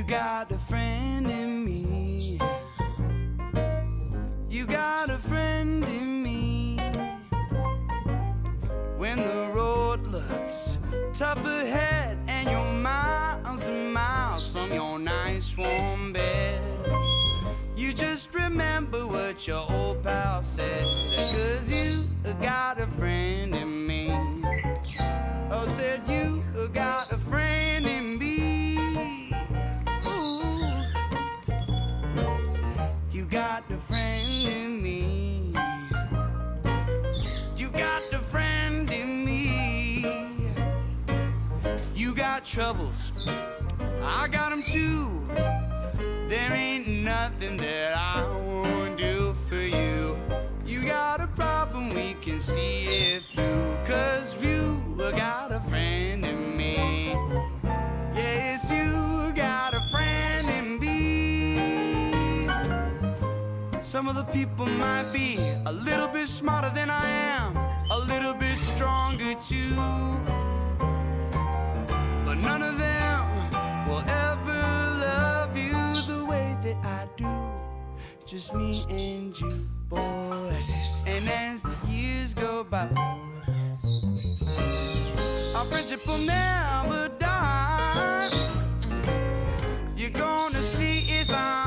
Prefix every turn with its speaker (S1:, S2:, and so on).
S1: You got a friend in me. You got a friend in me. When the road looks tough ahead and you're miles and miles from your nice warm bed, you just remember what your old pal said, 'cause you got a friend in me. Oh, said you got a friend in me. Ooh. You got a friend in me. You got a friend in me. You got troubles, I got them too. There ain't nothing that I won't do for you. You got a problem, we can see it through, 'cause you got a friend in me. Yes, you got a friend in me. Some of the people might be a little bit smarter than I am, a little bit stronger too, but none of them will ever love you the way that I do. Just me and you, boy. And as the years go by, our friendship will never die. You're gonna see it's on.